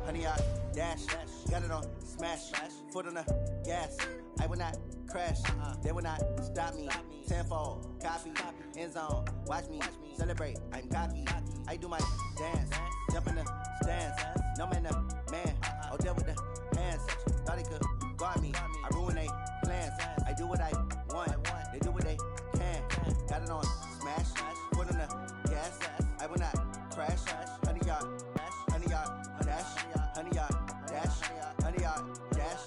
Honey, I dash, got it on smash, foot on the gas. I will not crash, they will not stop me. Tenfold, copy, end zone, watch me celebrate. I'm cocky, I do my dance, jump in the stands. No man, the man, oh deal with the hands. Thought he could guard me, I ruin they plans. I do what I want, they do what they can. Got it on smash, foot on the gas. I will not crash, honey, y'all dash, honey, y'all dash, honey, y'all dash, honey, y'all dash.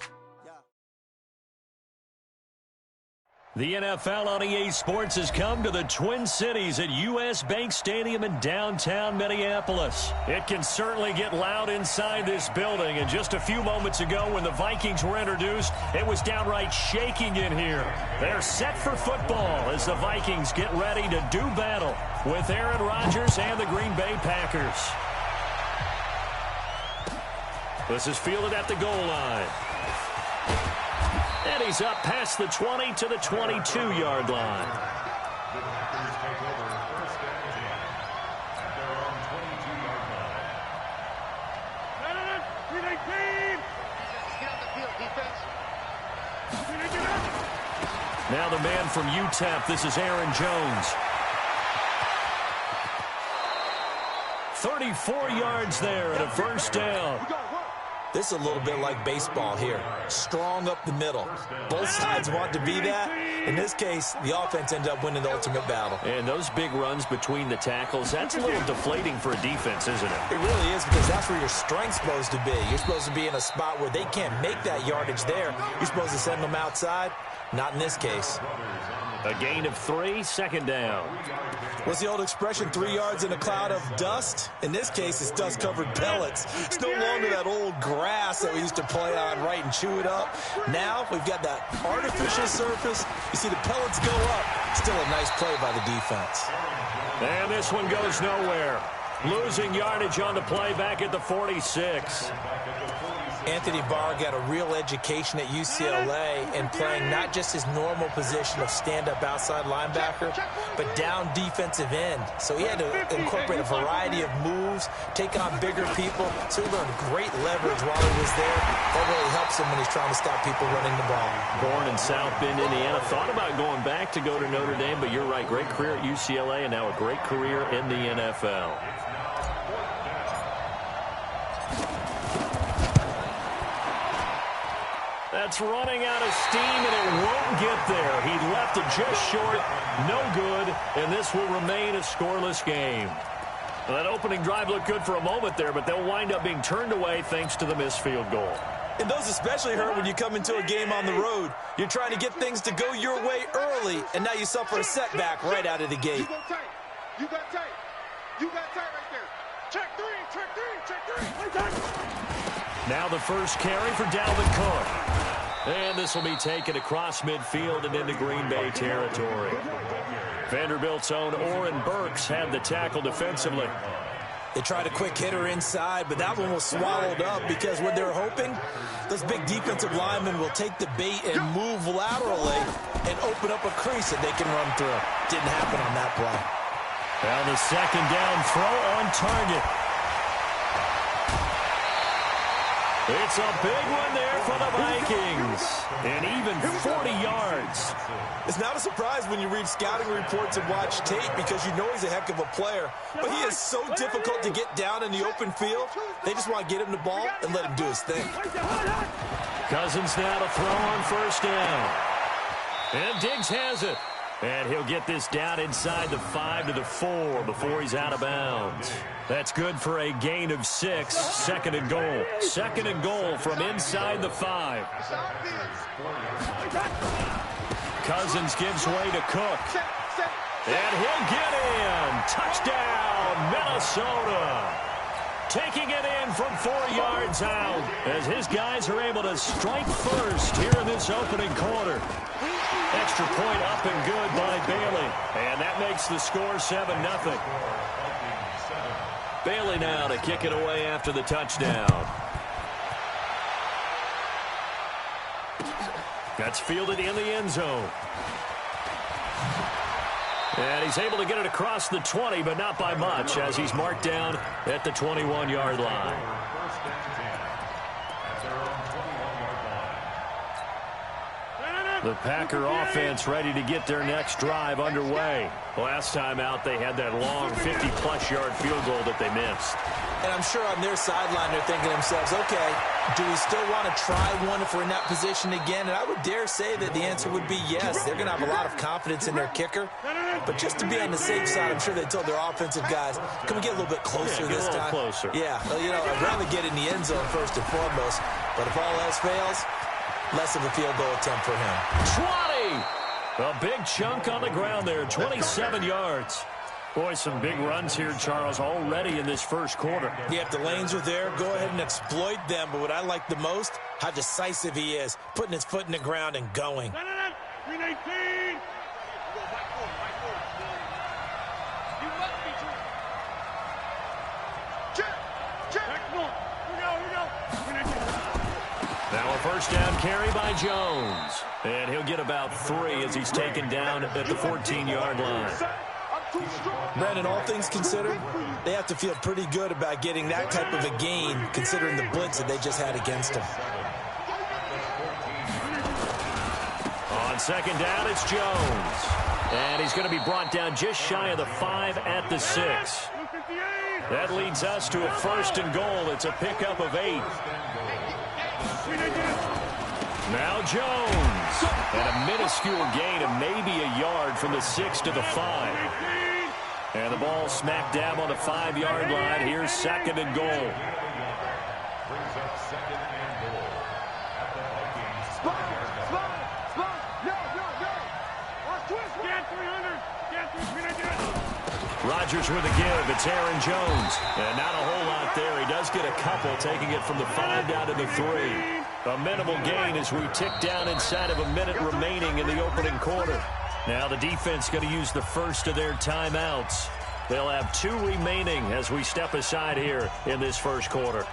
The NFL on EA Sports has come to the Twin Cities at U.S. Bank Stadium in downtown Minneapolis. It can certainly get loud inside this building, and just a few moments ago when the Vikings were introduced, it was downright shaking in here. They're set for football as the Vikings get ready to do battle with Aaron Rodgers and the Green Bay Packers. This is fielded at the goal line. And he's up past the 20 to the 22-yard line. Now the man from UTEP, this is Aaron Jones. 34 yards there and a first down. This is a little bit like baseball here. Strong up the middle. Both sides want to be that. In this case, the offense ended up winning the ultimate battle. And those big runs between the tackles, that's a little deflating for a defense, isn't it? It really is, because that's where your strength's supposed to be. You're supposed to be in a spot where they can't make that yardage there. You're supposed to send them outside. Not in this case. A gain of 3, second down. What's the old expression, 3 yards in a cloud of dust? In this case, it's dust-covered pellets. It's no longer that old grass that we used to play on, right, and chew it up. Now we've got that artificial surface. You see the pellets go up. Still a nice play by the defense. And this one goes nowhere. Losing yardage on the play back at the 46. Anthony Barr got a real education at UCLA in playing not just his normal position of stand-up outside linebacker, but down defensive end. So he had to incorporate a variety of moves, take on bigger people. So he learned great leverage while he was there. That really helps him when he's trying to stop people running the ball. Born in South Bend, Indiana. Thought about going back to go to Notre Dame, but you're right. Great career at UCLA and now a great career in the NFL. That's running out of steam, and it won't get there. He left it just short, no good, and this will remain a scoreless game. Well, that opening drive looked good for a moment there, but they'll wind up being turned away thanks to the missed field goal. And those especially hurt when you come into a game on the road. You're trying to get things to go your way early, and now you suffer a setback right out of the gate. You got tight. You got tight. You got tight right there. Check three, check three, check three. Now the first carry for Dalvin Cook. And this will be taken across midfield and into Green Bay territory. Vanderbilt's own Oren Burks had the tackle defensively. They tried a quick hitter inside, but that one was swallowed up because what they're hoping, those big defensive linemen will take the bait and move laterally and open up a crease that they can run through. Didn't happen on that play. Now the second down throw on target. It's a big one there for the Vikings. And even 40 yards. It's not a surprise when you read scouting reports and watch tape because you know he's a heck of a player. But he is so difficult to get down in the open field. They just want to get him the ball and let him do his thing. Cousins now to throw on first down. And Diggs has it. And he'll get this down inside the 5 to the 4 before he's out of bounds. That's good for a gain of 6. Second and goal. Second and goal from inside the 5. Cousins gives way to Cook. And he'll get in. Touchdown, Minnesota. Taking it in from 4 yards out as his guys are able to strike first here in this opening quarter. Extra point up and good by Bailey. And that makes the score 7-0. Bailey now to kick it away after the touchdown. That's fielded in the end zone. And he's able to get it across the 20, but not by much, as he's marked down at the 21-yard line. The Packer offense ready to get their next drive underway. Last time out, they had that long 50-plus yard field goal that they missed. And I'm sure on their sideline they're thinking to themselves, okay, do we still want to try one if we're in that position again? And I would dare say that the answer would be yes. They're going to have a lot of confidence in their kicker. But just to be on the safe side, I'm sure they told their offensive guys, can we get a little bit closer this time? Closer. Yeah, well, you know, I'd rather get in the end zone first and foremost. But if all else fails, less of a field goal attempt for him. 20! A big chunk on the ground there, 27 yards. Boy, some big runs here, Charles, already in this first quarter. Yeah, if the lanes are there, go ahead and exploit them. But what I like the most, how decisive he is, putting his foot in the ground and going. 319. Now a first down carry by Jones. And he'll get about 3 as he's taken down at the 14-yard line. Brandon, all things considered, they have to feel pretty good about getting that type of a gain, considering the blitz that they just had against them. On second down, it's Jones. And he's going to be brought down just shy of the 5 at the 6. That leads us to a first and goal. It's a pickup of 8. Now Jones. And a minuscule gain of maybe a yard from the 6 to the 5. And the ball smack dab on the 5-yard line. Here's second and goal. Brings up second and goal at the Vikings. Spot. No. Twist. Get 300. Get 300. Rodgers with a give. It's Aaron Jones. And not a whole lot there. He does get a couple, taking it from the 5 down to the 3. A minimal gain as we tick down inside of a minute remaining in the opening quarter. Now the defense going to use the first of their timeouts. They'll have 2 remaining as we step aside here in this first quarter.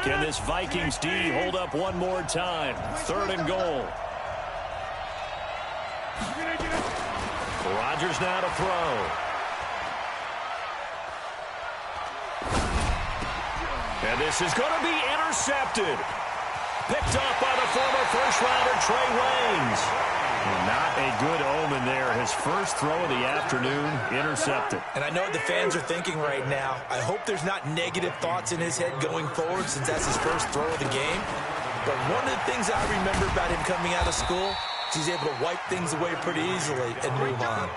Can this Vikings D hold up one more time? Third and goal. Rodgers now to throw. And this is going to be intercepted. Picked up by the former first-rounder Trey Waynes. Not a good omen there. His first throw of the afternoon, intercepted. And I know what the fans are thinking right now. I hope there's not negative thoughts in his head going forward since that's his first throw of the game. But one of the things I remember about him coming out of school is he's able to wipe things away pretty easily and move on.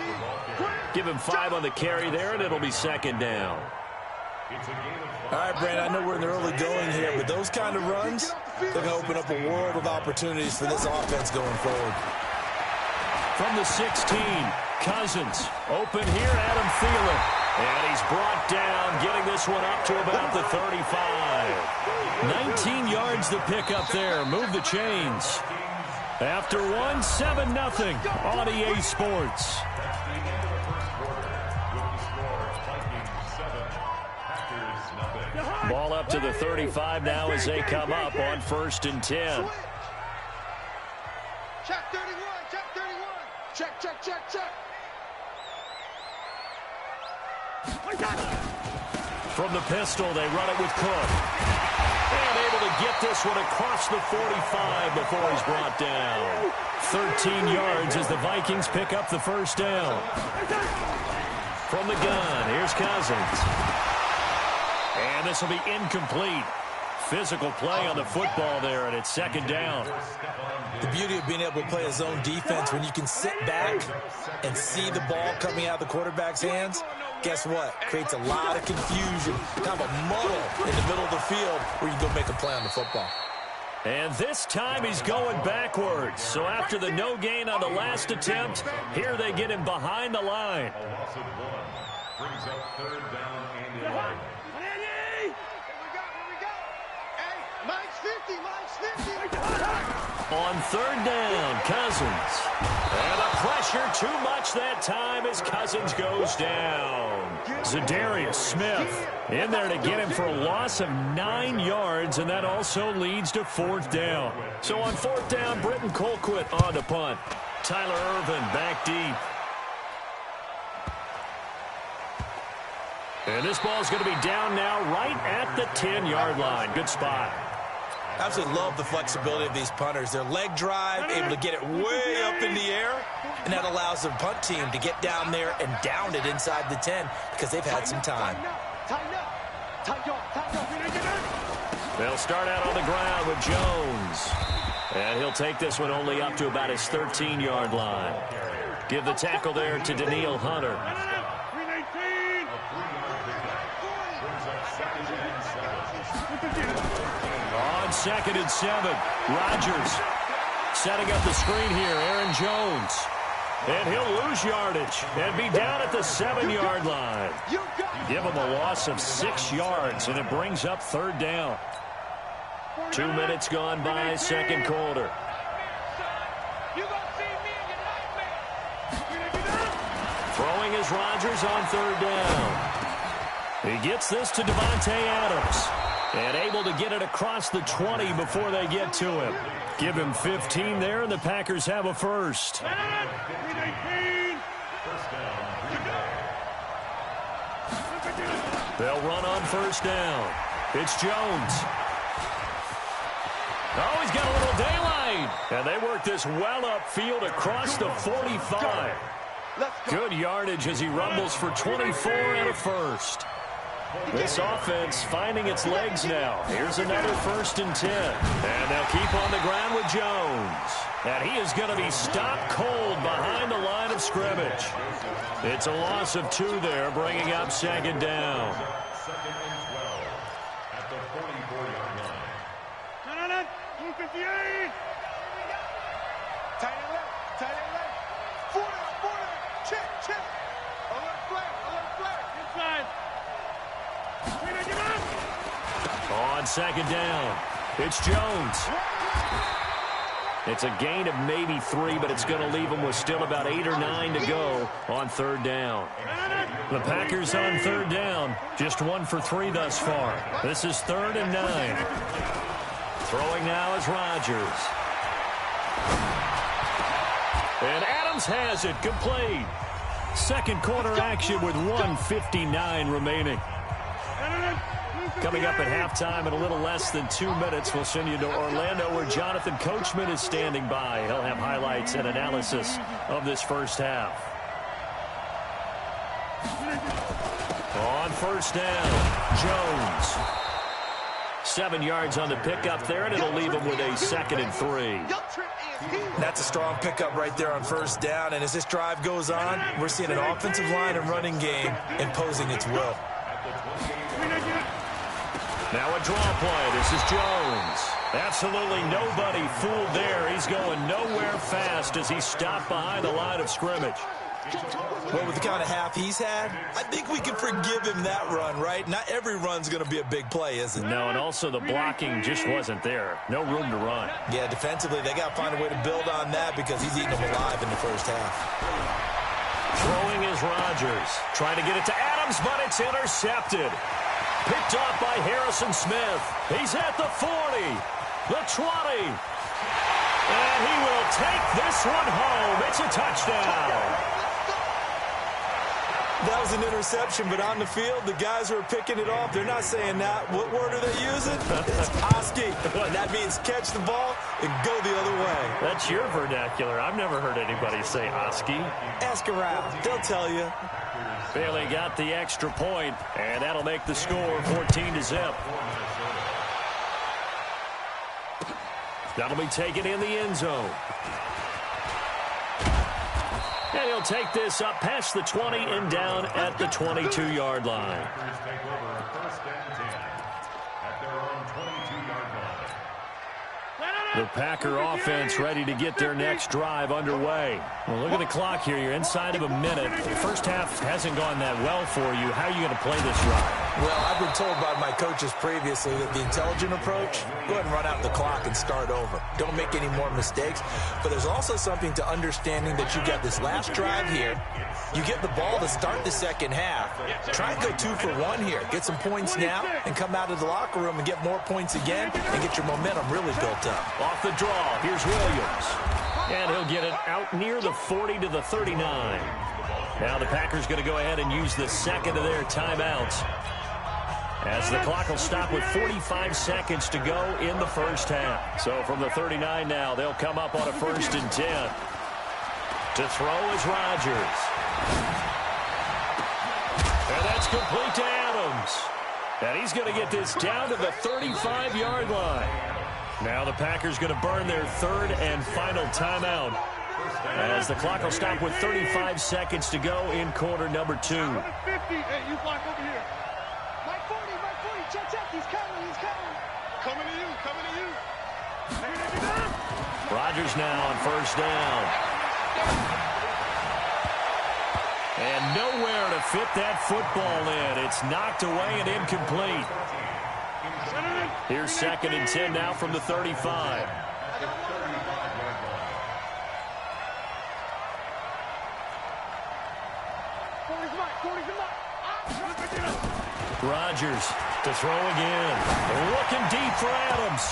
Give him 5 on the carry there, and it'll be second down. All right, Brandon, I know we're in the early going here, but those kind of runs, they're going to open up a world of opportunities for this offense going forward. From the 16, Cousins. Open here, Adam Thielen. And he's brought down, getting this one up to about the 35. 19 yards to pick up there. Move the chains. After 7-0 on EA Sports. Ball up to the 35 now as they come up on 1st and 10. Check 31. Check. From the pistol, they run it with Cook. And able to get this one across the 45 before he's brought down. 13 yards as the Vikings pick up the first down. From the gun, here's Cousins. And this will be incomplete. Physical play on the football there, and it's second down. The beauty of being able to play a zone defense, when you can sit back and see the ball coming out of the quarterback's hands, guess what? Creates a lot of confusion, kind of a muddle in the middle of the field where you go make a play on the football. And this time he's going backwards. So after the no gain on the last attempt, here they get him behind the line. A loss of 1 brings up 3rd down and 11. Mine's 50. Mine's 50. On third down, Cousins. And the pressure too much that time as Cousins goes down. Zadarius Smith in there to get him for a loss of 9 yards, and that also leads to fourth down. So on fourth down, Britton Colquitt on the punt. Tyler Ervin back deep. And this ball's going to be down now right at the 10-yard line. Good spot. I absolutely love the flexibility of these punters. Their leg drive, able to get it way up in the air, and that allows their punt team to get down there and down it inside the 10 because they've had some time. They'll start out on the ground with Jones. And he'll take this one only up to about his 13-yard line. Give the tackle there to Daniil Hunter. On 2nd and 7, Rodgers setting up the screen here. Aaron Jones. And he'll lose yardage and be down at the 7-yard line. Give him a loss of 6 yards, and it brings up third down. 2 minutes gone by, second quarter. Throwing is Rodgers on third down. He gets this to Devontae Adams. And able to get it across the 20 before they get to him. Give him 15 there, and the Packers have a first. They'll run on first down. It's Jones. Oh, he's got a little daylight. And they work this well upfield across the 45. Good yardage as he rumbles for 24 and a first. This offense finding its legs now. Here's another 1st and 10. And they'll keep on the ground with Jones. And he is going to be stopped cold behind the line of scrimmage. It's a loss of 2 there, bringing up 2nd down. 2nd and 12 at the 44-yard line. 258. Tight end left. 40. Check. Alert flag. Inside. On 2nd down, it's Jones. It's a gain of maybe 3, but it's going to leave them with still about 8 or 9 to go on third down. The Packers on third down, just 1 for 3 thus far. This is 3rd and 9. Throwing now is Rodgers. And Adams has it, complete. Second quarter action with 1:59 remaining. Coming up at halftime in a little less than 2 minutes, we'll send you to Orlando where Jonathan Coachman is standing by. He'll have highlights and analysis of this first half. On first down, Jones. 7 yards on the pickup there, and it'll leave him with a 2nd and 3. That's a strong pickup right there on first down, and as this drive goes on, we're seeing an offensive line and running game imposing its will. Now a draw play. This is Jones. Absolutely nobody fooled there. He's going nowhere fast as he's stopped behind the line of scrimmage. Well, with the kind of half he's had, I think we can forgive him that run, right? Not every run's going to be a big play, is it? No, and also the blocking just wasn't there. No room to run. Yeah, defensively, they got to find a way to build on that because he's eating them alive in the first half. Throwing is Rodgers. Trying to get it to Adams, but it's intercepted. Picked off by Harrison Smith. He's at the 40, the 20. And he will take this one home. It's a touchdown. That was an interception, but on the field, the guys who are picking it off, they're not saying that. What word are they using? It's Oski. And that means catch the ball and go the other way. That's your vernacular. I've never heard anybody say Oski. Ask around. They'll tell you. Bailey got the extra point, and that'll make the score 14-0. That'll be taken in the end zone. And he'll take this up past the 20 and down at the 22-yard line. The Packer offense ready to get their next drive underway. Well, look at the clock here. You're inside of a minute. The first half hasn't gone that well for you. How are you going to play this drive? Well, I've been told by my coaches previously that the intelligent approach, go ahead and run out the clock and start over. Don't make any more mistakes. But there's also something to understanding that you got this last drive here. You get the ball to start the second half. Try and go 2 for 1 here. Get some points now and come out of the locker room and get more points again and get your momentum really built up. Off the draw, here's Williams. And he'll get it out near the 40 to the 39. Now the Packers going to go ahead and use the second of their timeouts, as the clock will stop with 45 seconds to go in the first half. So from the 39 now, they'll come up on a 1st and 10. To throw is Rodgers. And that's complete to Adams. And he's going to get this down to the 35-yard line. Now the Packers going to burn their 3rd and final timeout, as the clock will stop with 35 seconds to go in quarter number 2. 50. Hey, you block over here. Mike 40, check, he's coming. Coming to you. Rodgers now on 1st down. And nowhere to fit that football in. It's knocked away and incomplete. Here's 2nd and 10 now from the 35. Rodgers to throw again. Looking deep for Adams.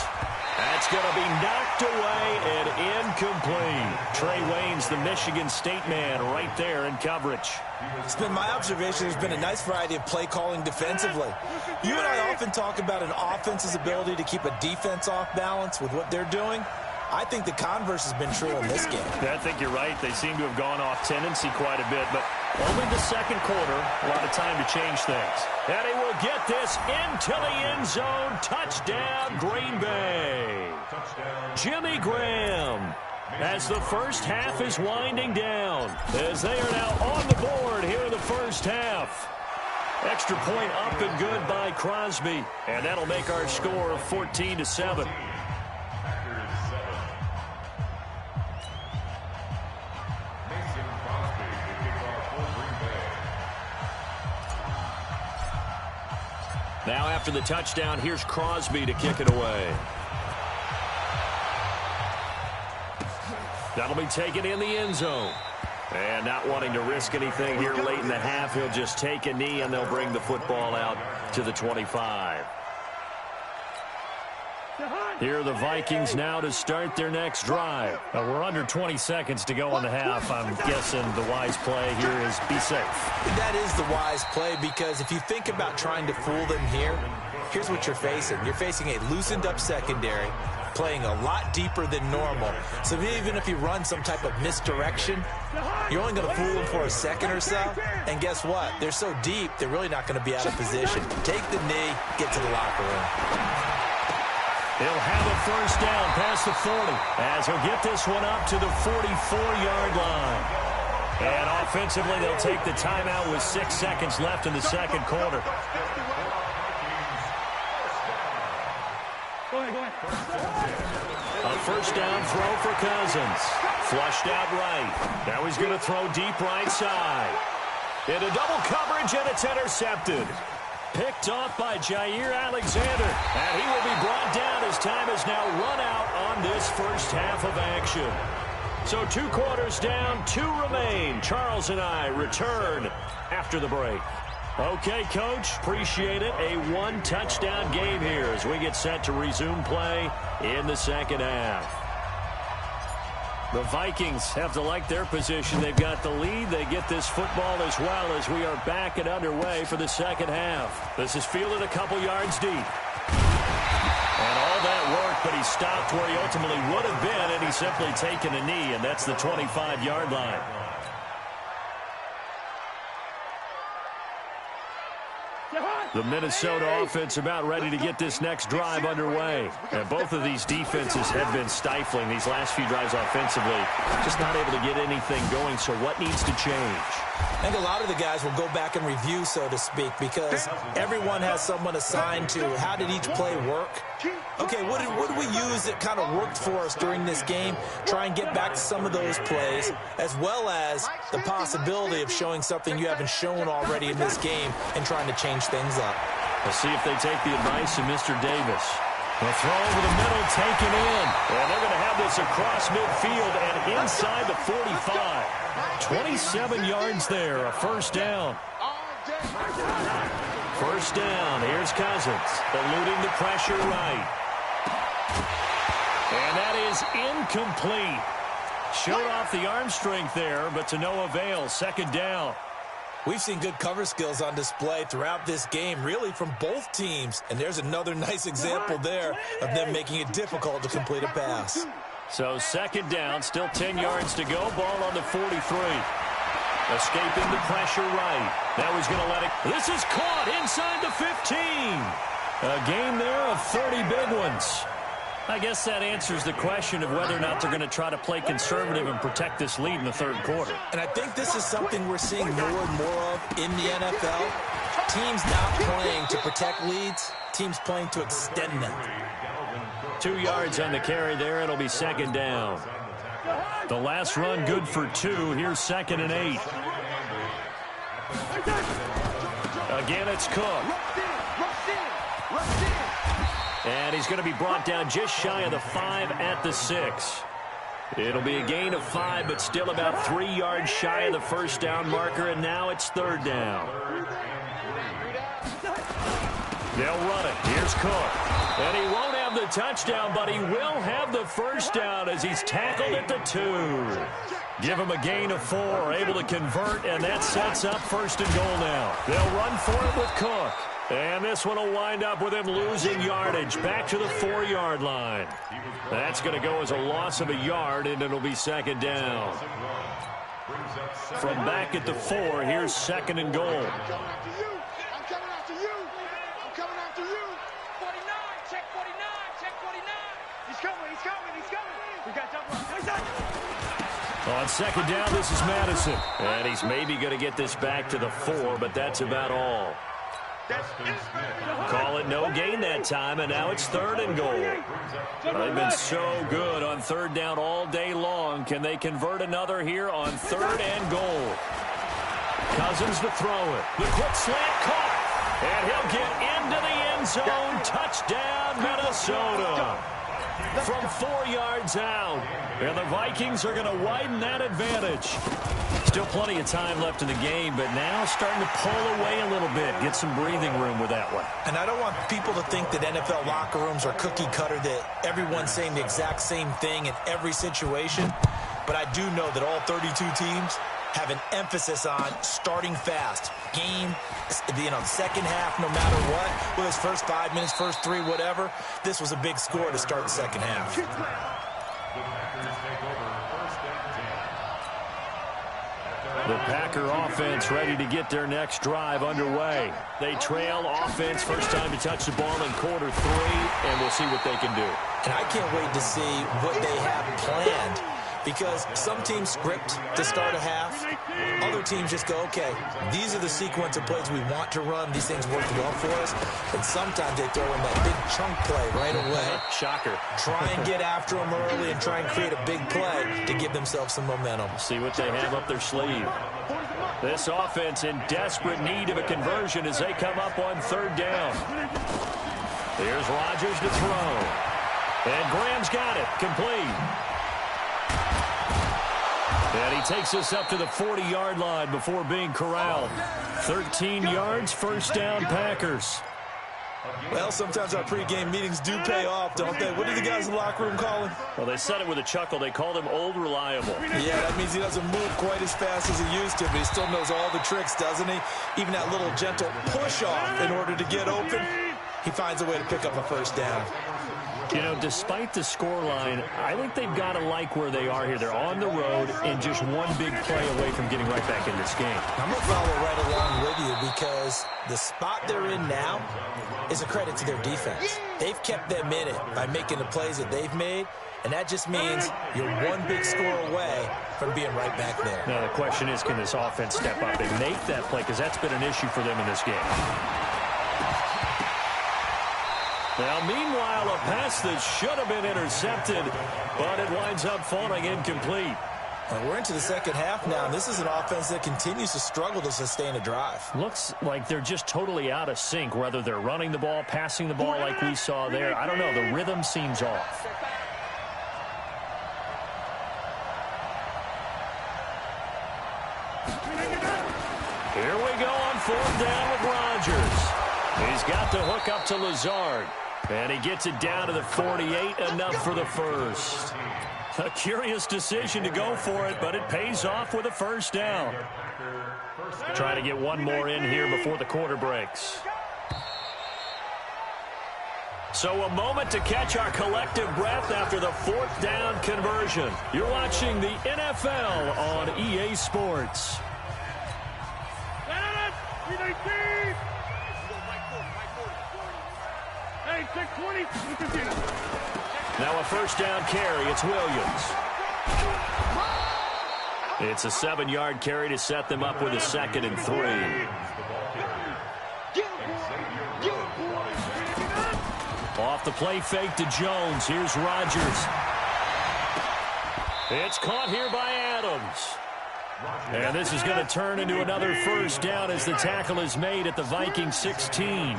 That's going to be knocked away and incomplete. Trey Waynes, the Michigan State man, right there in coverage. It's been my observation there's been a nice variety of play calling defensively. You and I often talk about an offense's ability to keep a defense off balance with what they're doing. I think the converse has been true in this game. Yeah, I think you're right. They seem to have gone off tendency quite a bit, but only the second quarter, a lot of time to change things. And he will get this into the end zone. Touchdown, Green Bay. Jimmy Graham, as the first half is winding down, as they are now on the board here in the first half. Extra point up and good by Crosby, and that'll make our score 14-7. Now after the touchdown, here's Crosby to kick it away. That'll be taken in the end zone. And not wanting to risk anything here late in the half, he'll just take a knee and they'll bring the football out to the 25. Here are the Vikings now to start their next drive. We're under 20 seconds to go in the half. I'm guessing the wise play here is be safe. That is the wise play, because if you think about trying to fool them here, here's what you're facing. You're facing a loosened up secondary, playing a lot deeper than normal. So even if you run some type of misdirection, you're only going to fool them for a second or so. And guess what? They're so deep, they're really not going to be out of position. Take the knee, get to the locker room. He'll have a first down past the 40, as he'll get this one up to the 44-yard line. And offensively, they'll take the timeout with 6 seconds left in the second quarter. A first down throw for Cousins. Flushed out right. Now he's going to throw deep right side. Into double coverage, and it's intercepted. Picked off by Jair Alexander, and he will be brought down as time has now run out on this first half of action. So 2 quarters down, 2 remain. Charles and I return after the break. Okay, Coach, appreciate it. A 1-touchdown game here as we get set to resume play in the second half. The Vikings have to like their position. They've got the lead. They get this football as well as we are back and underway for the second half. This is fielded a couple yards deep. And all that work, but he stopped where he ultimately would have been, and he's simply taken a knee, and that's the 25-yard line. The Minnesota offense about ready to get this next drive underway. And both of these defenses have been stifling these last few drives offensively. Just not able to get anything going, so what needs to change? I think a lot of the guys will go back and review, so to speak, because everyone has someone assigned to how did each play work. Okay, what did we use that kind of worked for us during this game? Try and get back to some of those plays, as well as the possibility of showing something you haven't shown already in this game and trying to change things up. We'll see if they take the advice of Mr. Davis. The throw over the middle, taken in. And they're going to have this across midfield and inside the 45. 27 yards there, a first down. First down, here's Cousins, eluding the pressure right. And that is incomplete. Showed off the arm strength there, but to no avail. Second down. We've seen good cover skills on display throughout this game, really from both teams. And there's another nice example there of them making it difficult to complete a pass. So second down, still 10 yards to go. Ball on the 43. Escaping the pressure right. That was going to let it. This is caught inside the 15. A gain there of 30 big ones. I guess that answers the question of whether or not they're going to try to play conservative and protect this lead in the third quarter. And I think this is something we're seeing more and more of in the NFL. Teams not playing to protect leads, teams playing to extend them. 2 yards on the carry there. It'll be second down. The last run good for 2. Here's 2nd and 8. Again, it's Cook. And he's going to be brought down just shy of the 5 at the 6. It'll be a gain of 5, but still about 3 yards shy of the first down marker, and now it's third down. They'll run it. Here's Cook. And he won't have the touchdown, but he will have the first down as he's tackled at the 2. Give him a gain of 4, able to convert, and that sets up first and goal now. They'll run for it with Cook. And this one will wind up with him losing yardage back to the 4-yard line. That's going to go as a loss of a yard, and it'll be second down. From back at the 4, here's 2nd and goal. I'm coming after you. I'm coming after you. 49, check 49, check 49. He's coming. We got double up. On second down, this is Madison. And he's maybe going to get this back to the 4, but that's about all. Call it no gain that time, and now it's 3rd and goal. They've been so good on third down all day long. Can they convert another here on 3rd and goal? Cousins to throw it. The quick slant caught. And he'll get into the end zone. Touchdown, Minnesota. From 4 yards out. And the Vikings are going to widen that advantage. Still plenty of time left in the game, but now starting to pull away a little bit. Get some breathing room with that one. And I don't want people to think that NFL locker rooms are cookie cutter, that everyone's saying the exact same thing in every situation. But I do know that all 32 teams have an emphasis on starting fast. Game, the second half, no matter what, whether it's first 5 minutes, first 3, whatever. This was a big score to start the second half. The Packer offense ready to get their next drive underway. They trail offense, first time to touch the ball in quarter 3, and we'll see what they can do. And I can't wait to see what they have planned, because some teams script to start a half. Other teams just go, okay, these are the sequence of plays we want to run. These things work well for us. And sometimes they throw in that big chunk play right away. Shocker. Try and get after them early and try and create a big play to give themselves some momentum. See what they have up their sleeve. This offense in desperate need of a conversion as they come up on third down. Here's Rodgers to throw. And Graham's got it. Complete. And he takes us up to the 40-yard line before being corralled. 13 yards, first down, Packers. Well, sometimes our pregame meetings do pay off, don't they? What do the guys in the locker room call him? Well, they said it with a chuckle. They called him Old Reliable. Yeah, that means he doesn't move quite as fast as he used to, but he still knows all the tricks, doesn't he? Even that little gentle push-off in order to get open, he finds a way to pick up a first down. You know, despite the scoreline, I think they've got to like where they are here. They're on the road and just one big play away from getting right back in this game. I'm going to follow right along with you because the spot they're in now is a credit to their defense. They've kept them in it by making the plays that they've made, and that just means you're one big score away from being right back there. Now, the question is, can this offense step up and make that play? Because that's been an issue for them in this game. Now, meanwhile, a pass that should have been intercepted, but it winds up falling incomplete. We're into the second half now, and this is an offense that continues to struggle to sustain a drive. Looks like they're just totally out of sync, whether they're running the ball, passing the ball like we saw there. I don't know. The rhythm seems off. Here we go on 4th down with Rodgers. He's got the hook up to Lazard, and he gets it down to the 48, enough for the first. A curious decision to go for it, but it pays off with a first down. Trying to get one more in here before the quarter breaks. So a moment to catch our collective breath after the 4th down conversion. You're watching the NFL on EA Sports. Now a first down carry. It's Williams. It's a 7-yard carry to set them up with a 2nd and 3. Off the play fake to Jones. Here's Rodgers. It's caught here by Adams. And this is going to turn into another first down as the tackle is made at the Vikings 16.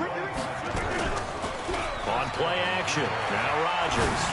On play action. Now Rodgers.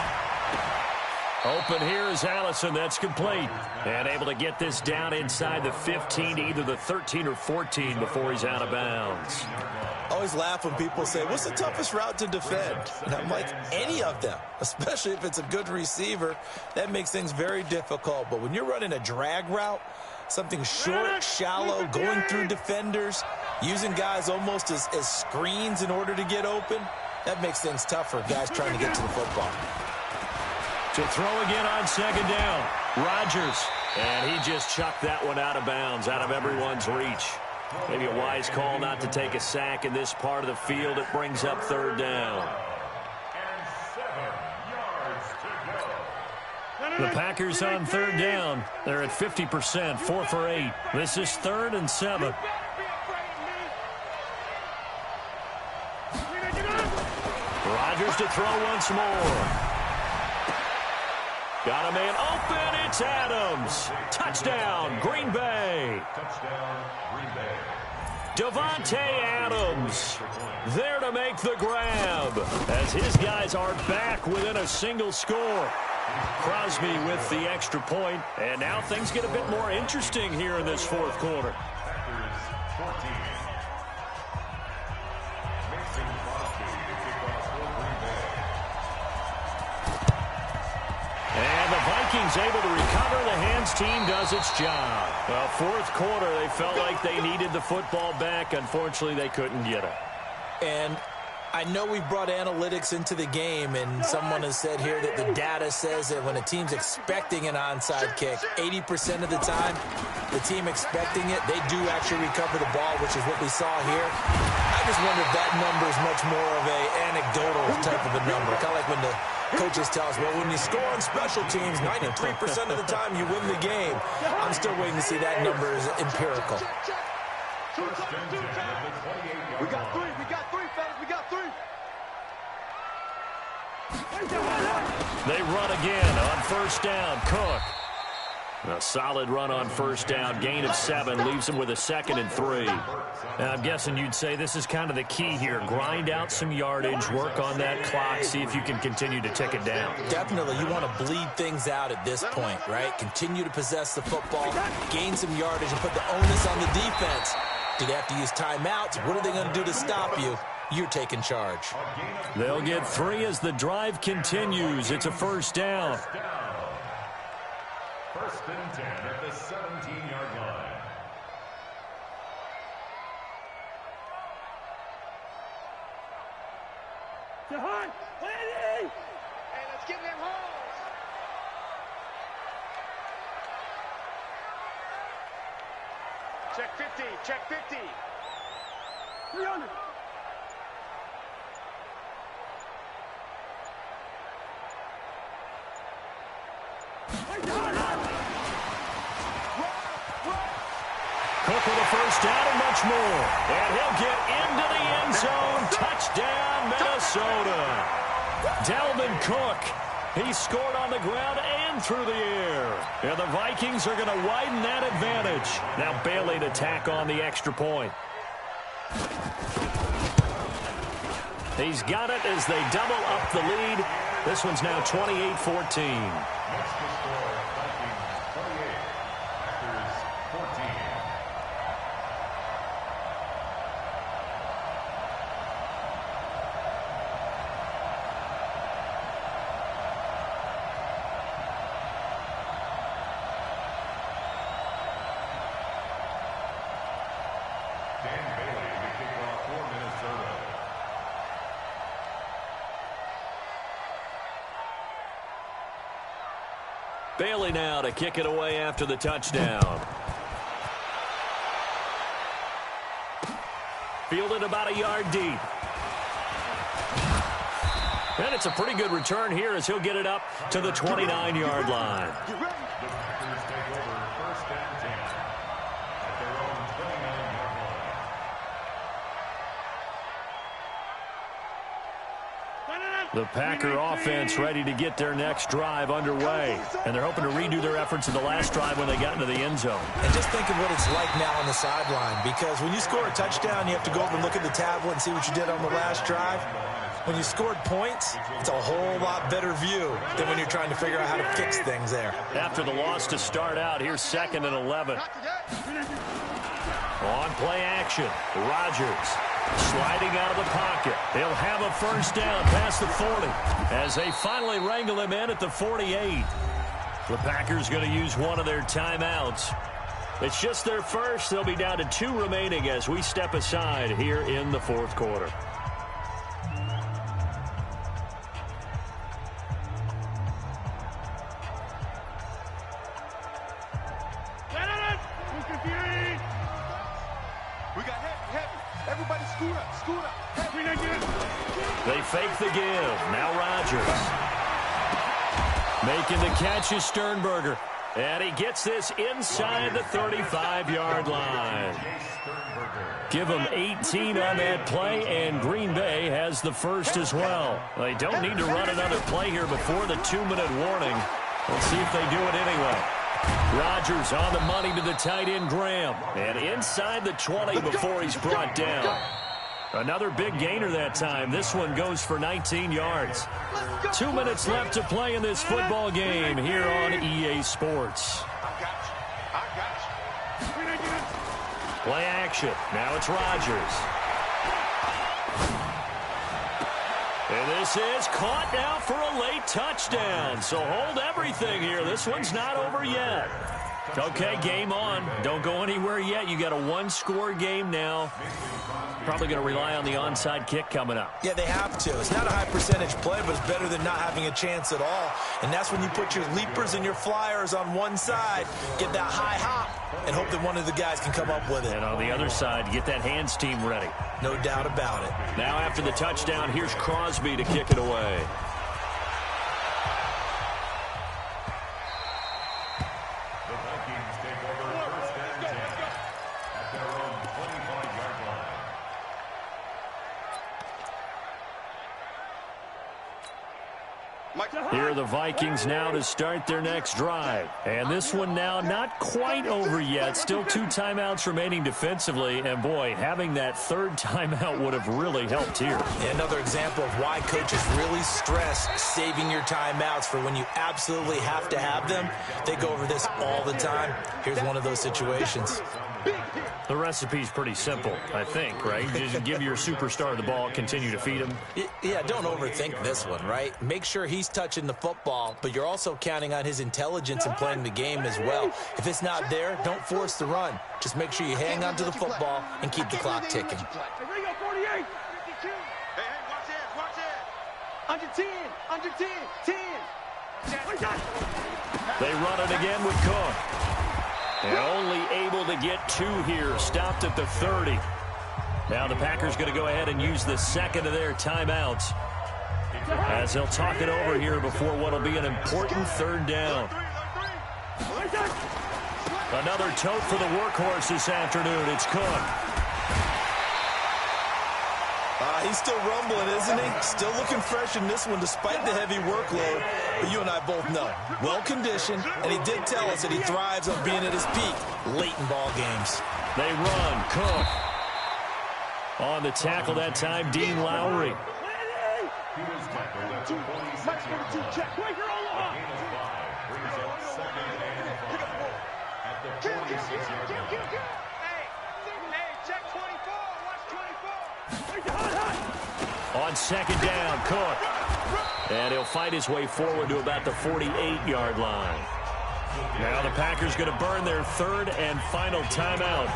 Open here is Allison. That's complete. And able to get this down inside the 15 to either the 13 or 14 before he's out of bounds. I always laugh when people say, what's the toughest route to defend? And I'm like, any of them, especially if it's a good receiver. That makes things very difficult. But when you're running a drag route, something short, shallow, going through defenders, using guys almost as screens in order to get open, that makes things tough for guys trying to get to the football. To throw again on 2nd down. Rodgers. And he just chucked that one out of bounds, out of everyone's reach. Maybe a wise call not to take a sack in this part of the field. It brings up 3rd down. The Packers on 3rd down. They're at 50%, 4 for 8. This is 3rd and 7. Rodgers to throw once more. Got a man open. It's Adams. Touchdown, Green Bay. Davante Adams there to make the grab as his guys are back within a single score. Crosby with the extra point, and now things get a bit more interesting here in this 4th quarter. And the Vikings able to recover. The hands team does its job. Well, 4th quarter, they felt like they needed the football back. Unfortunately, they couldn't get it. And I know we've brought analytics into the game, and someone has said here that the data says that when a team's expecting an onside kick, 80% of the time, the team expecting it, they do actually recover the ball, which is what we saw here. I just wonder if that number is much more of an anecdotal type of a number, kind of like when the coaches tell us, well, when you score on special teams, 93% of the time you win the game. I'm still waiting to see that number is empirical. We got three, fellas, we got 3. They run again on 1st down. Cook. A solid run on 1st down. Gain of 7 leaves them with a 2nd and 3. Now, I'm guessing you'd say this is kind of the key here. Grind out some yardage, work on that clock, see if you can continue to tick it down. Definitely. You want to bleed things out at this point, right? Continue to possess the football, gain some yardage, and put the onus on the defense. Do they have to use timeouts? What are they going to do to stop you? You're taking charge. They'll get 3 as the drive continues. It's a 1st down. 1st and 10 at the 17-yard line. Hey, let's get them home. Check 50, check 50. 300. Cook with a 1st down and much more. And he'll get into the end zone. Touchdown, Minnesota. Dalvin Cook He scored on the ground and through the air. And the Vikings are going to widen that advantage. Now Bailey to tack on the extra point. He's got it as they double up the lead. This one's now 28-14. Bailey now to kick it away after the touchdown. Fielded about a yard deep. And it's a pretty good return here as he'll get it up to the 29-yard line. The Packers take over first and 10 at their own 29-yard line. The Packer offense ready to get their next drive underway. And they're hoping to redo their efforts in the last drive when they got into the end zone. And just think of what it's like now on the sideline, because when you score a touchdown, you have to go over and look at the tablet and see what you did on the last drive. When you scored points, it's a whole lot better view than when you're trying to figure out how to fix things there. After the loss to start out, here's 2nd and 11. On play action, Rodgers sliding out of the pocket. He'll have a first down past the 40 as they finally wrangle him in at the 48. The Packers going to use one of their timeouts. It's just their first. They'll be down to 2 remaining as we step aside here in the 4th quarter. They fake the give. Now Rodgers. Making the catch is Sternberger. And he gets this inside the 35-yard line. Give him 18 on that play, and Green Bay has the first as well. They don't need to run another play here before the 2-minute warning. Let's see if they do it anyway. Rodgers on the money to the tight end, Graham. And inside the 20 before he's brought down. Another big gainer that time. This one goes for 19 yards. 2 minutes left to play in this football game here on EA Sports. Play action. Now it's Rodgers. And this is caught now for a late touchdown. So hold everything here. This one's not over yet. Okay, game on. Don't go anywhere yet. You got a 1-score game now. Probably going to rely on the onside kick coming up. Yeah, they have to. It's not a high percentage play, but it's better than not having a chance at all. And that's when you put your leapers and your flyers on one side, get that high hop, and hope that one of the guys can come up with it. And on the other side, get that hands team ready. No doubt about it. Now after the touchdown, here's Crosby to kick it away. Here are the Vikings now to start their next drive. And this one now not quite over yet. Still 2 timeouts remaining defensively. And, boy, having that 3rd timeout would have really helped here. Another example of why coaches really stress saving your timeouts for when you absolutely have to have them. They go over this all the time. Here's one of those situations. The recipe's pretty simple, I think, right? Just give your superstar the ball, continue to feed him. Yeah, don't overthink this one, right? Make sure he's touching the football, but you're also counting on his intelligence in playing the game as well. If it's not there, don't force the run. Just make sure you hang on to the football and keep the clock ticking. Hey, 48, 52. Hey, watch it. Under 10, under 10, 10. They run it again with Cook. And only able to get 2 here, stopped at the 30. Now the Packers going to go ahead and use the 2nd of their timeouts as they'll talk it over here before what will be an important 3rd down. Another tote for the workhorse this afternoon. It's Cook. He's still rumbling, isn't he? Still looking fresh in this one despite the heavy workload. But you and I both know, well-conditioned, and he did tell us that he thrives on being at his peak late in ball games. They run. Cook. On the tackle that time, Dean Lowry. He was tackled at the 46-yard line. A gain of 5 brings up second and 5 at the 46-yard line. Hey, check 24. Watch 24. On second down, Cook. And he'll fight his way forward to about the 48-yard line. Now the Packers going to burn their third and final timeout,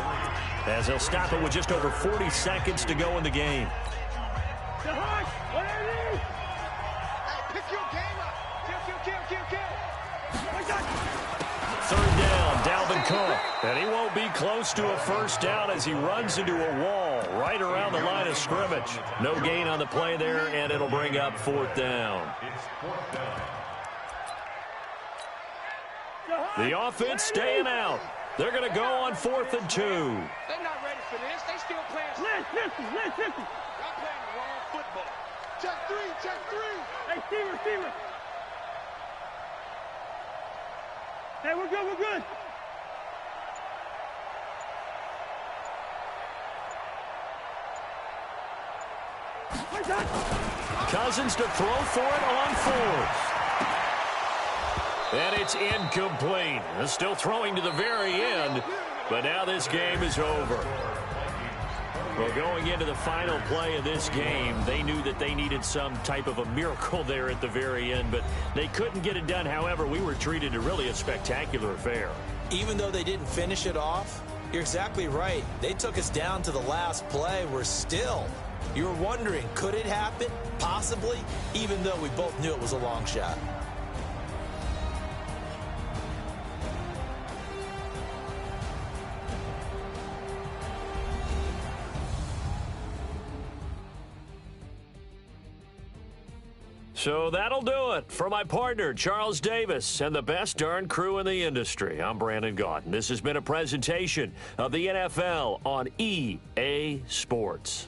as they'll stop it with just over 40 seconds to go in the game. Third down, Dalvin Cook. And he won't be close to a first down as he runs into a wall right around the line of scrimmage. No gain on the play there, and it'll bring up fourth down. It's fourth down. The offense staying out. They're going to go on 4th and 2. They're not ready for this. They still playing. Listen. Y'all playing the wrong football. Check three. Hey, Stever. Hey, we're good. Cousins to throw for it on 4th. And it's incomplete. Still throwing to the very end, but now this game is over. Well, going into the final play of this game, they knew that they needed some type of a miracle there at the very end, but they couldn't get it done. However, we were treated to really a spectacular affair. Even though they didn't finish it off, you're exactly right. They took us down to the last play. We're still. You were wondering, could it happen? Possibly, even though we both knew it was a long shot. So that'll do it for my partner, Charles Davis, and the best darn crew in the industry. I'm Brandon Gaudin. This has been a presentation of the NFL on EA Sports.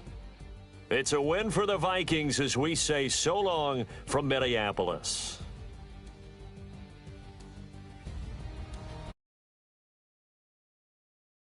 It's a win for the Vikings as we say so long from Minneapolis.